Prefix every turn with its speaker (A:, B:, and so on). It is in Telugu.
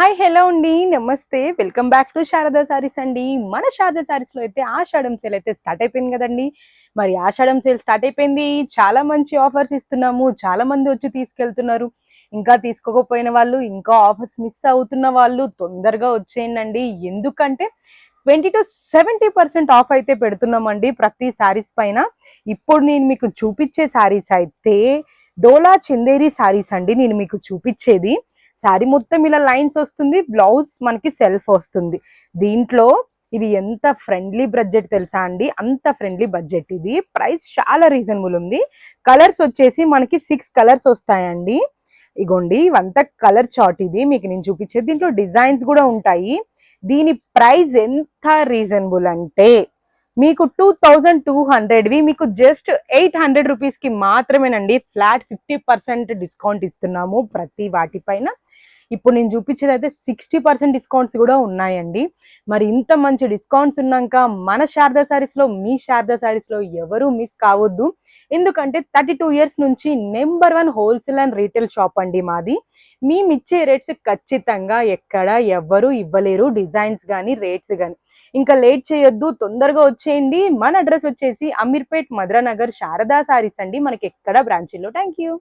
A: హాయ్ హలో అండి నమస్తే welcome back to Sharada saris అండి. మన శారదా సారీస్ లో అయితే ఆషాఢం సేల్ అయితే స్టార్ట్ అయిపోయింది కదండి. మరి ఆషాఢం సేల్ స్టార్ట్ అయిపోయింది, చాలా మంచి ఆఫర్స్ ఇస్తున్నాము, చాలా మంది వచ్చి తీసుకెళ్తున్నారు. ఇంకా తీసుకోకపోయిన వాళ్ళు, ఇంకా ఆఫర్స్ మిస్ అవుతున్న వాళ్ళు తొందరగా వచ్చేయండి. ఎందుకంటే 20 to 70% ఆఫ్ అయితే పెడుతున్నామండి ప్రతి శారీస్ పైన. ఇప్పుడు నేను మీకు చూపించే శారీస్ అయితే డోలా చందేరి శారీస్ అండి. నేను మీకు చూపించేది శారీ మొత్తం ఇలా లైన్స్ వస్తుంది, బ్లౌజ్ మనకి సెల్ఫ్ వస్తుంది. దీంట్లో ఇది ఎంత ఫ్రెండ్లీ బడ్జెట్ తెలుసా అండి, అంత ఫ్రెండ్లీ బడ్జెట్. ఇది ప్రైస్ చాలా రీజనబుల్ ఉంది. కలర్స్ వచ్చేసి మనకి 6 కలర్స్ వస్తాయండి. ఇగోండి ఇవంతా కలర్ చార్ట్. ఇది మీకు నేను చూపించేది, దీంట్లో డిజైన్స్ కూడా ఉంటాయి. దీని ప్రైస్ ఎంత రీజనబుల్ అంటే మీకు 2200వి మీకు జస్ట్ 800 రూపీస్కి మాత్రమేనండి. ఫ్లాట్ 50% డిస్కౌంట్ ఇస్తున్నాము ప్రతి వాటిపైన. ఇప్పుడు నేను చూపించేది అయితే 60% డిస్కౌంట్స్ కూడా ఉన్నాయండి. మరి ఇంత మంచి డిస్కౌంట్స్ ఉన్నాక మన శారదా సారీస్లో, మీ శారదా సారీస్లో ఎవరు మిస్ కావద్దు. ఎందుకంటే 32 years నుంచి number 1 wholesale and retail shop అండి మాది. మేము ఇచ్చే రేట్స్ ఖచ్చితంగా ఎక్కడ ఎవ్వరు ఇవ్వలేరు, డిజైన్స్ కానీ రేట్స్ కానీ. ఇంకా లేట్ చేయొద్దు, తొందరగా వచ్చేయండి. మన అడ్రస్ వచ్చేసి అమీర్పేట్, మధురానగర్, శారదా సారీస్ అండి. మనకి ఎక్కడ బ్రాంచీలో. Thank you.